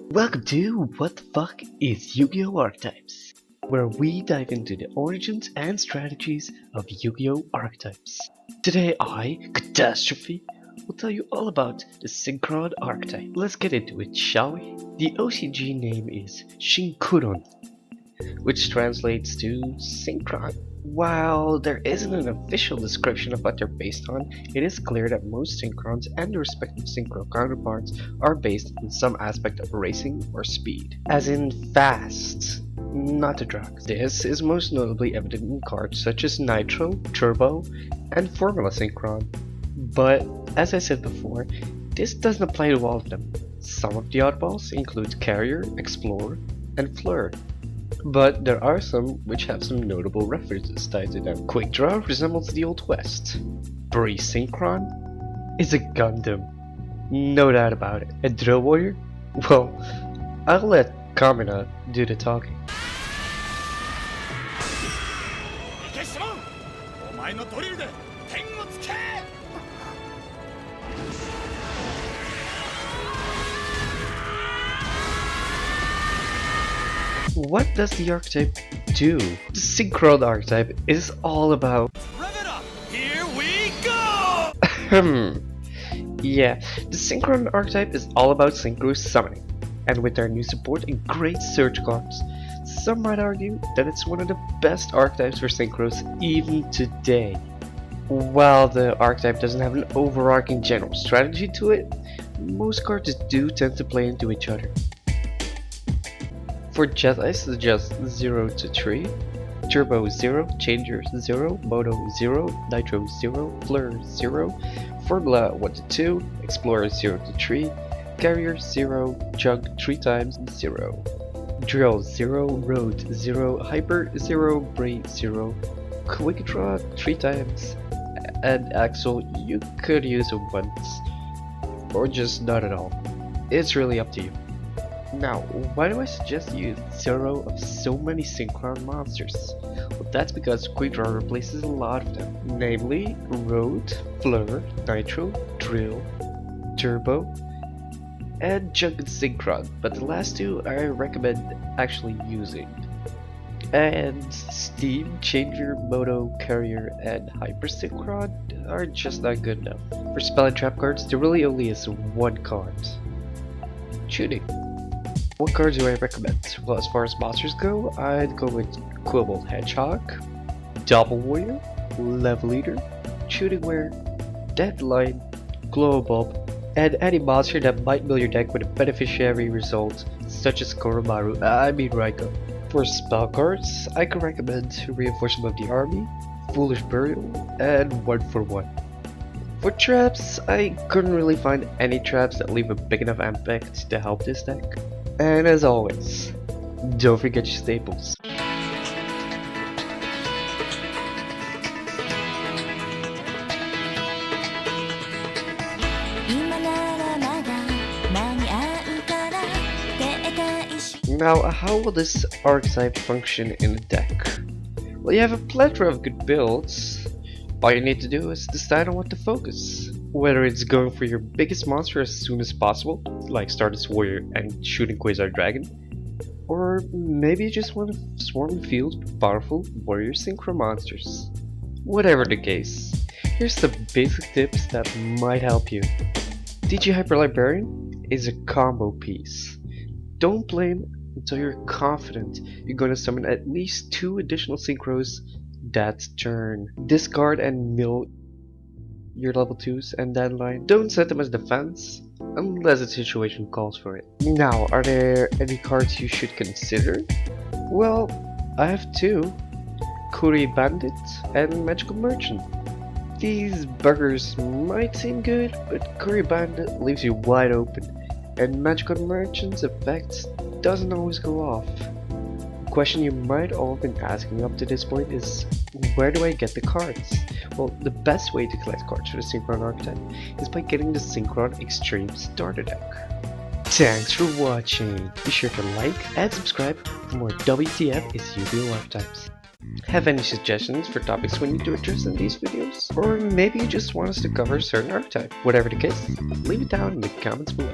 Welcome to What the Fuck is Yu-Gi-Oh! Archetypes, where we dive into the origins and strategies of Yu-Gi-Oh! Archetypes. Today I, Catastrophe, will tell you all about the SYNCHRON archetype. Let's get into it, shall we? The OCG name is SYNCHRON, which translates to Synchron. While there isn't an official description of what they're based on, it is clear that most Synchrons and their respective Synchro counterparts are based on some aspect of racing or speed, as in fast, not the drugs. This is most notably evident in cards such as Nitro, Turbo, and Formula Synchron. But, as I said before, this doesn't apply to all of them. Some of the oddballs include Carrier, Explorer, and Fleur. But there are some which have some notable references tied to them. Quick Draw resembles the Old West. Breeze Synchron is a Gundam. No doubt about it. And Drill Warrior? Well, I'll let Kamina do the talking. What does the archetype do? The SYNCHRON archetype is all about... Rev it up! Here we go! Yeah, the SYNCHRON archetype is all about synchro summoning. And with their new support and great search cards, some might argue that it's one of the best archetypes for synchros even today. While the archetype doesn't have an overarching general strategy to it, most cards do tend to play into each other. For Jedi, suggest 0 to 3, Turbo 0, Changer 0, Moto 0, Nitro 0, Fleur 0, Formula 1 to 2, Explorer 0 to 3, Carrier 0, Jug 3 times 0, Drill 0, Road 0, Hyper 0, Bray 0, Quick Draw 3 times, and Axel you could use it once, or just not at all. It's really up to you. Now, why do I suggest you use 0 of so many Synchron monsters? Well, that's because Quick Draw replaces a lot of them, namely Road, Fleur, Nitro, Drill, Turbo, and Jug and Synchron, but the last two I recommend actually using. And Steam, Changer, Moto, Carrier, and Hyper Synchron are just not good enough. For spell and trap cards, there really only is one card. Shooting. What cards do I recommend? Well, as far as monsters go, I'd go with Quibble Hedgehog, Double Warrior, Level Eater, Shooting Wear, Deadline, Glow Bulb, and any monster that might mill your deck with a beneficiary result, such as Raiko. For spell cards, I could recommend Reinforcement of the Army, Foolish Burial, and 1 for 1. For traps, I couldn't really find any traps that leave a big enough impact to help this deck. And as always, don't forget your staples. Now, how will this archetype function in a deck? Well, you have a plethora of good builds. All you need to do is decide on what to focus. Whether it's going for your biggest monster as soon as possible, like Stardust Warrior and shooting Quasar Dragon, or maybe you just want to swarm the field with powerful Warrior Synchro monsters. Whatever the case, here's the basic tips that might help you. DG Hyper Librarian is a combo piece. Don't play him until you're confident you're going to summon at least 2 additional synchros that turn. Discard and mill your level 2s and deadline. Don't set them as defense unless the situation calls for it. Now, are there any cards you should consider? Well, I have 2. Courier Bandit and Magical Merchant. These buggers might seem good, but Courier Bandit leaves you wide open, and Magical Merchant's effect doesn't always go off. The question you might all have been asking up to this point is, where do I get the cards? Well, the best way to collect cards for the Synchron archetype is by getting the Synchron Extreme Starter Deck. Thanks for watching! Be sure to like and subscribe for more WTF is Yu-Gi-Oh! Archetypes. Have any suggestions for topics we need to address in these videos? Or maybe you just want us to cover a certain archetype? Whatever the case, leave it down in the comments below.